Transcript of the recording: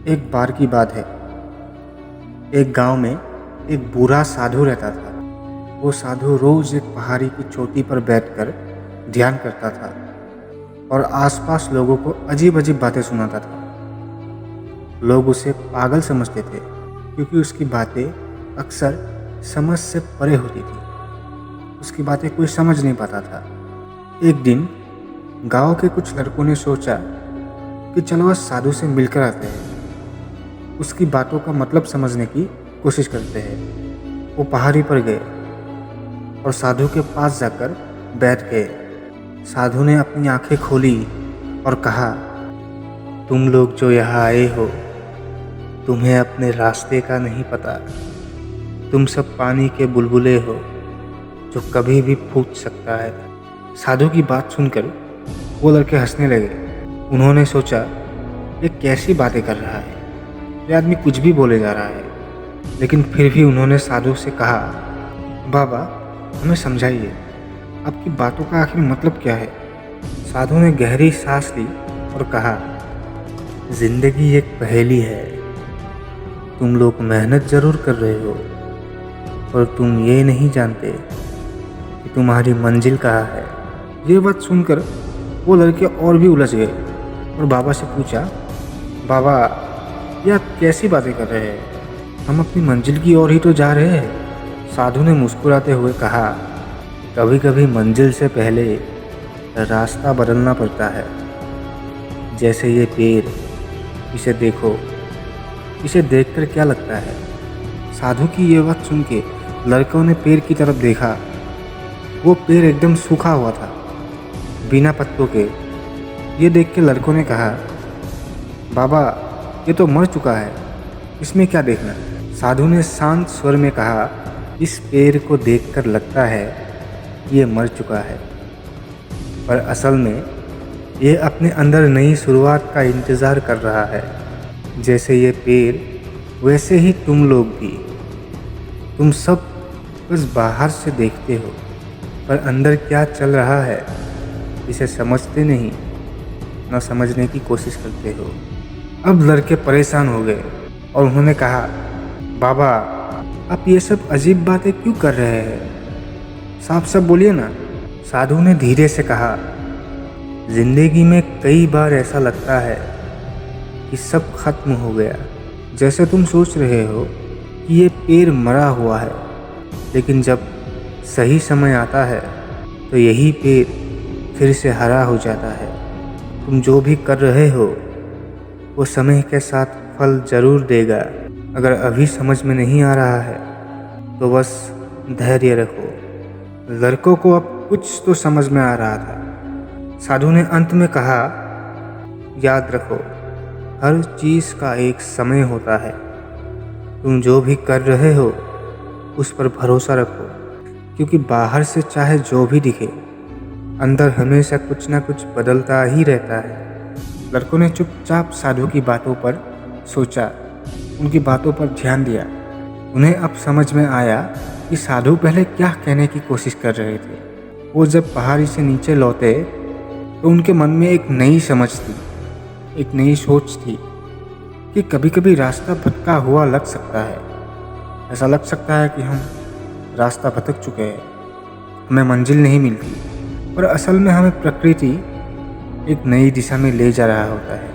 एक बार की बात है। एक गांव में एक बूढ़ा साधु रहता था। वो साधु रोज एक पहाड़ी की चोटी पर बैठकर ध्यान करता था और आसपास लोगों को अजीब अजीब बातें सुनाता था। लोग उसे पागल समझते थे क्योंकि उसकी बातें अक्सर समझ से परे होती थी। उसकी बातें कोई समझ नहीं पाता था। एक दिन गांव के कुछ लड़कों ने सोचा कि चलो आज साधु से मिलकर आते हैं, उसकी बातों का मतलब समझने की कोशिश करते हैं। वो पहाड़ी पर गए और साधु के पास जाकर बैठ गए। साधु ने अपनी आंखें खोली और कहा, तुम लोग जो यहाँ आए हो, तुम्हें अपने रास्ते का नहीं पता। तुम सब पानी के बुलबुले हो जो कभी भी फूट सकता है। साधु की बात सुनकर वो लड़के हंसने लगे। उन्होंने सोचा, ये कैसी बातें कर रहा है, ये आदमी कुछ भी बोले जा रहा है। लेकिन फिर भी उन्होंने साधु से कहा, बाबा हमें समझाइए, आपकी बातों का आखिर मतलब क्या है। साधु ने गहरी सांस ली और कहा, जिंदगी एक पहेली है। तुम लोग मेहनत जरूर कर रहे हो और तुम ये नहीं जानते कि तुम्हारी मंजिल कहाँ है। ये बात सुनकर वो लड़के और भी उलझ गए और बाबा से पूछा, बाबा ये आप कैसी बातें कर रहे हैं, हम अपनी मंजिल की ओर ही तो जा रहे हैं। साधु ने मुस्कुराते हुए कहा, कभी कभी मंजिल से पहले रास्ता बदलना पड़ता है। जैसे ये पेड़, इसे देखो, इसे देखकर क्या लगता है। साधु की ये बात सुन के लड़कों ने पेड़ की तरफ देखा। वो पेड़ एकदम सूखा हुआ था, बिना पत्तों के। ये देख के लड़कों ने कहा, बाबा ये तो मर चुका है, इसमें क्या देखना। साधु ने शांत स्वर में कहा, इस पेड़ को देखकर लगता है ये मर चुका है, पर असल में ये अपने अंदर नई शुरुआत का इंतज़ार कर रहा है। जैसे ये पेड़, वैसे ही तुम लोग भी। तुम सब बस बाहर से देखते हो, पर अंदर क्या चल रहा है इसे समझते नहीं, न समझने की कोशिश करते हो। अब लड़के परेशान हो गए और उन्होंने कहा, बाबा आप ये सब अजीब बातें क्यों कर रहे हैं, साफ साफ बोलिए ना। साधु ने धीरे से कहा, जिंदगी में कई बार ऐसा लगता है कि सब खत्म हो गया। जैसे तुम सोच रहे हो कि ये पेड़ मरा हुआ है, लेकिन जब सही समय आता है तो यही पेड़ फिर से हरा हो जाता है। तुम जो भी कर रहे हो वो समय के साथ फल जरूर देगा। अगर अभी समझ में नहीं आ रहा है तो बस धैर्य रखो। लड़कों को अब कुछ तो समझ में आ रहा था। साधु ने अंत में कहा, याद रखो, हर चीज़ का एक समय होता है। तुम जो भी कर रहे हो उस पर भरोसा रखो, क्योंकि बाहर से चाहे जो भी दिखे, अंदर हमेशा कुछ ना कुछ बदलता ही रहता है। लड़कों ने चुपचाप साधु की बातों पर सोचा, उनकी बातों पर ध्यान दिया। उन्हें अब समझ में आया कि साधु पहले क्या कहने की कोशिश कर रहे थे। वो जब पहाड़ी से नीचे लौटे तो उनके मन में एक नई समझ थी, एक नई सोच थी कि कभी कभी रास्ता भटका हुआ लग सकता है। ऐसा लग सकता है कि हम रास्ता भटक चुके हैं, हमें मंजिल नहीं मिलती, पर असल में हमें प्रकृति एक नई दिशा में ले जा रहा होता है।